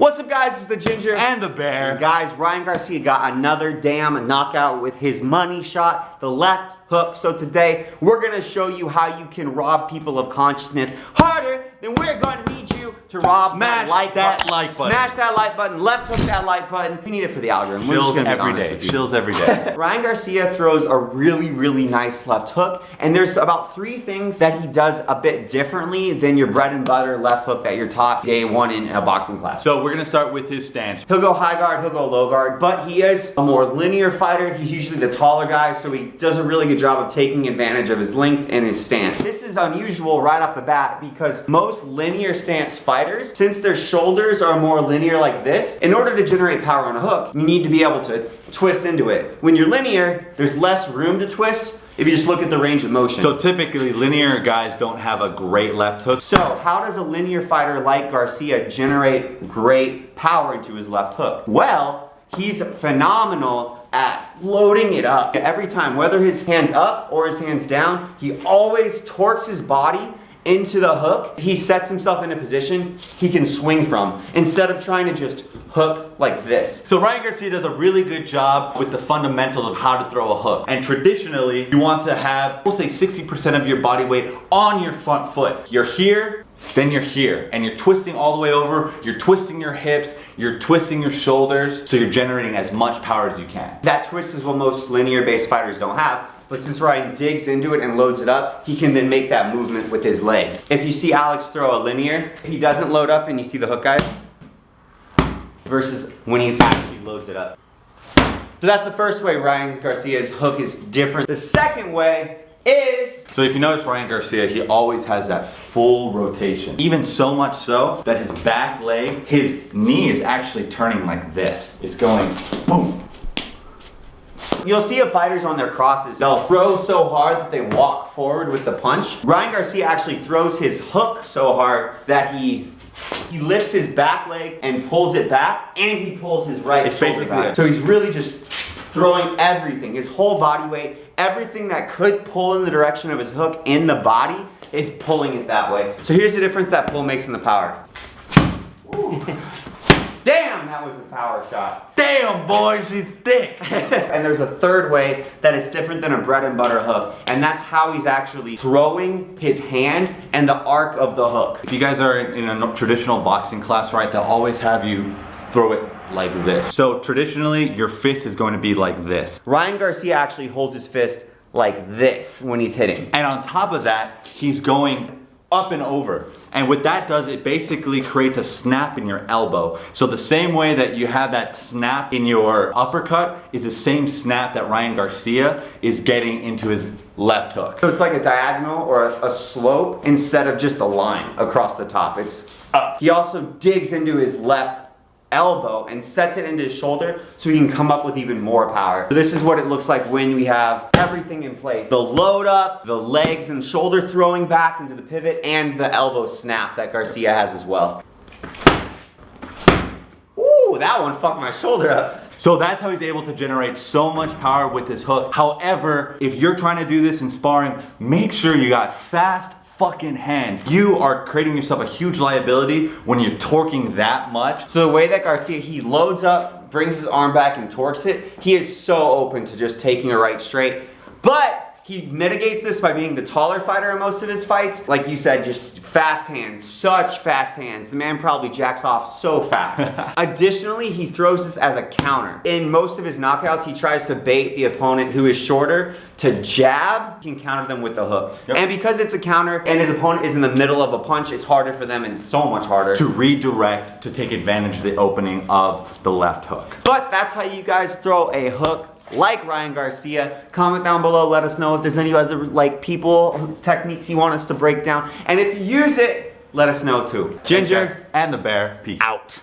What's up, guys? It's the Ginger and the Bear. And guys, Ryan Garcia got another damn knockout with his money shot, the left hook. So today, we're gonna show you how you can rob people of consciousness harder than we're gonna need you to rob that like button. Smash that like button, left hook that like button. We need it for the algorithm. Chills every day. Chills every day. Ryan Garcia throws a really nice left hook, and there's about 3 things that he does a bit differently than your bread and butter left hook that you're taught day 1 in a boxing class. So we're gonna start with his stance. He'll go high guard, he'll go low guard, but he is a more linear fighter. He's usually the taller guy, so he does a really good job of taking advantage of his length and his stance. This is unusual right off the bat because most linear stance fighters, since their shoulders are more linear like this, in order to generate power on a hook, you need to be able to twist into it. When you're linear, there's less room to twist if you just look at the range of motion. So typically, linear guys don't have a great left hook. So how does a linear fighter like Garcia generate great power into his left hook? Well, he's phenomenal at loading it up. Every time, whether his hand's up or his hand's down, he always torques his body into the hook. He sets himself in a position he can swing from instead of trying to just hook like this. So Ryan Garcia does a really good job with the fundamentals of how to throw a hook. And traditionally, you want to have, we'll say 60% of your body weight on your front foot. You're here, then you're here, and you're twisting all the way over, you're twisting your hips, you're twisting your shoulders, so you're generating as much power as you can. That twist is what most linear-based fighters don't have, but since Ryan digs into it and loads it up, he can then make that movement with his legs. If you see Alex throw a linear, he doesn't load up and you see the hook, guys, versus when he actually loads it up. So that's the first way Ryan Garcia's hook is different. The second way is... So if you notice Ryan Garcia, he always has that full rotation. Even so much so that his back leg, his knee is actually turning like this. It's going boom. You'll see if fighters on their crosses, they'll throw so hard that they walk forward with the punch. Ryan Garcia actually throws his hook so hard that he lifts his back leg and pulls it back, and he pulls his right shoulder back. So he's really just throwing everything, his whole body weight, everything that could pull in the direction of his hook in the body is pulling it that way. So here's the difference that pull makes in the power. Damn, that was a power shot. Damn, boy, she's thick. And there's a third way that is different than a bread and butter hook, and that's how he's actually throwing his hand and the arc of the hook. If you guys are in a traditional boxing class, right, they'll always have you throw it like this. So traditionally, your fist is going to be like this. Ryan Garcia actually holds his fist like this when he's hitting. And on top of that, he's going up and over. And what that does, it basically creates a snap in your elbow. So the same way that you have that snap in your uppercut is the same snap that Ryan Garcia is getting into his left hook. So it's like a diagonal or a slope instead of just a line across the top. It's up. He also digs into his left elbow and sets it into his shoulder so he can come up with even more power. So this is what it looks like when we have everything in place. The load up, the legs and shoulder throwing back into the pivot, and the elbow snap that Garcia has as well. Ooh, that one fucked my shoulder up. So that's how he's able to generate so much power with his hook. However, if you're trying to do this in sparring, make sure you got fast fucking hands. You are creating yourself a huge liability when you're torquing that much. So the way that Garcia, he loads up, brings his arm back and torques it, he is so open to just taking a right straight. But he mitigates this by being the taller fighter in most of his fights. Like you said, just fast hands, such fast hands. The man probably jacks off so fast. Additionally, he throws this as a counter. In most of his knockouts, he tries to bait the opponent who is shorter to jab. He can counter them with the hook. Yep. And because it's a counter and his opponent is in the middle of a punch, it's harder for them and so much harder to redirect, to take advantage of the opening of the left hook. But that's how you guys throw a hook like Ryan Garcia. Comment down below, let us know if there's any other people whose techniques you want us to break down. And if you use it, let us know too. Ginger and the Bear, peace out.